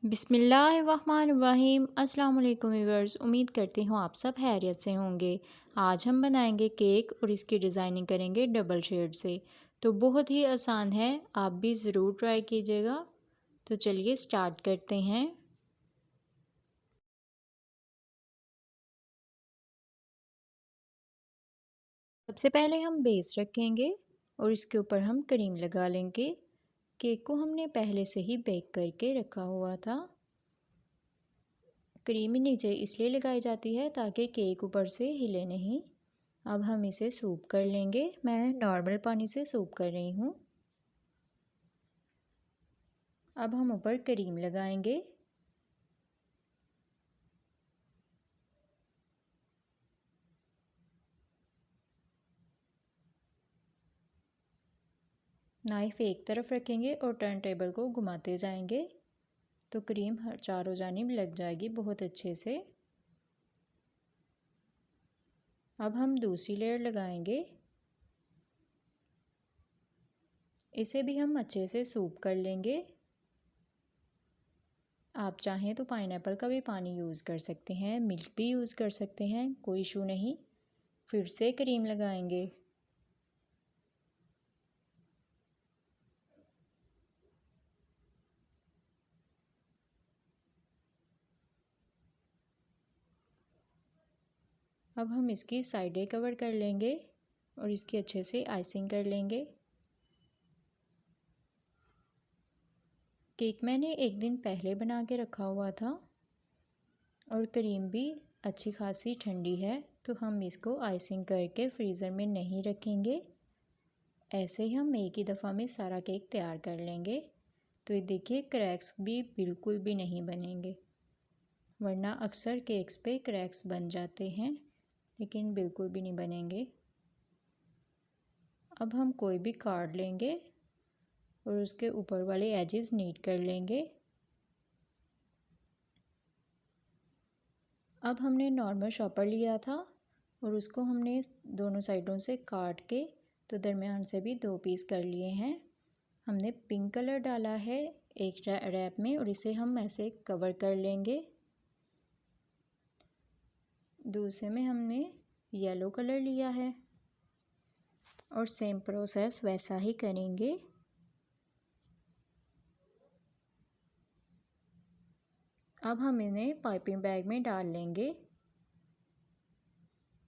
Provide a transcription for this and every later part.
बिस्मिल्लाहिर्रहमानिर्रहीम। अस्सलाम वालेकुम व्यूअर्स, उम्मीद करती हूँ आप सब खैरियत से होंगे। आज हम बनाएंगे केक और इसकी डिज़ाइनिंग करेंगे डबल शेड से। तो बहुत ही आसान है, आप भी ज़रूर ट्राई कीजिएगा। तो चलिए स्टार्ट करते हैं। सबसे पहले हम बेस रखेंगे और इसके ऊपर हम क्रीम लगा लेंगे। केक को हमने पहले से ही बेक करके रखा हुआ था। क्रीम नीचे इसलिए लगाई जाती है ताकि केक ऊपर से हिले नहीं। अब हम इसे सूप कर लेंगे। मैं नॉर्मल पानी से सूप कर रही हूँ। अब हम ऊपर क्रीम लगाएंगे। नाइफ़ एक तरफ रखेंगे और टर्न टेबल को घुमाते जाएंगे तो क्रीम हर चारों जानिब लग जाएगी बहुत अच्छे से। अब हम दूसरी लेयर लगाएंगे। इसे भी हम अच्छे से सूप कर लेंगे। आप चाहें तो पाइनएप्पल का भी पानी यूज़ कर सकते हैं, मिल्क भी यूज़ कर सकते हैं, कोई इशू नहीं। फिर से क्रीम लगाएंगे। अब हम इसकी साइडें कवर कर लेंगे और इसकी अच्छे से आइसिंग कर लेंगे। केक मैंने एक दिन पहले बना के रखा हुआ था और क्रीम भी अच्छी खासी ठंडी है, तो हम इसको आइसिंग करके फ्रीज़र में नहीं रखेंगे। ऐसे ही हम एक ही दफ़ा में सारा केक तैयार कर लेंगे। तो ये देखिए, क्रैक्स भी बिल्कुल भी नहीं बनेंगे, वरना अक्सर केक्स पे क्रैक्स बन जाते हैं, लेकिन बिल्कुल भी नहीं बनेंगे। अब हम कोई भी कार्ड लेंगे और उसके ऊपर वाले एजेस नीट कर लेंगे। अब हमने नॉर्मल शॉपर लिया था और उसको हमने दोनों साइडों से काट के तो दरमियान से भी 2 पीस कर लिए हैं। हमने पिंक कलर डाला है एक रैप में और इसे हम ऐसे कवर कर लेंगे। दूसरे में हमने येलो कलर लिया है और सेम प्रोसेस वैसा ही करेंगे। अब हम इन्हें पाइपिंग बैग में डाल लेंगे,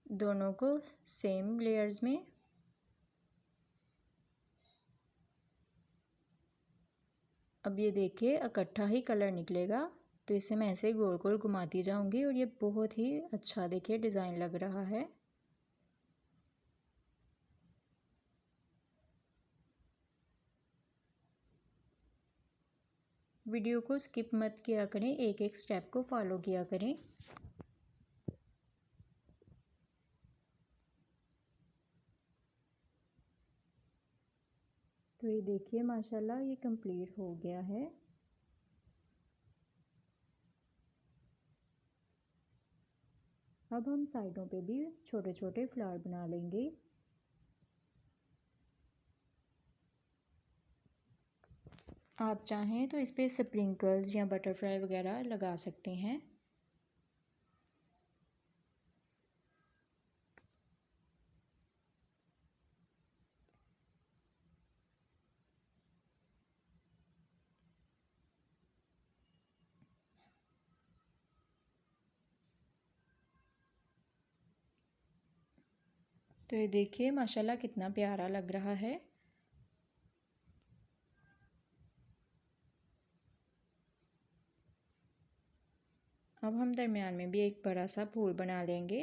दोनों को सेम लेयर्स में। अब ये देखिए, इकट्ठा ही कलर निकलेगा, तो इसे मैं ऐसे गोल गोल घुमाती जाऊंगी और ये बहुत ही अच्छा देखिए डिज़ाइन लग रहा है। वीडियो को स्किप मत किया करें, एक एक स्टेप को फॉलो किया करें। तो ये देखिए माशाल्लाह ये कंप्लीट हो गया है। अब हम साइडों पे भी छोटे छोटे फ्लावर बना लेंगे। आप चाहें तो इस पर स्प्रिंकल्स या बटरफ्लाई वगैरह लगा सकते हैं। तो ये देखिए माशाल्लाह कितना प्यारा लग रहा है। अब हम दरमियान में भी एक बड़ा सा फूल बना लेंगे।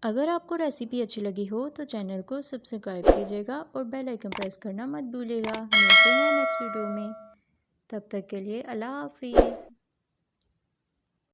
अगर आपको रेसिपी अच्छी लगी हो तो चैनल को सब्सक्राइब कीजिएगा और बेल आइकन प्रेस करना मत भूलिएगा। मिलते हैं नेक्स्ट वीडियो में, तब तक के लिए अल्लाह हाफिज़।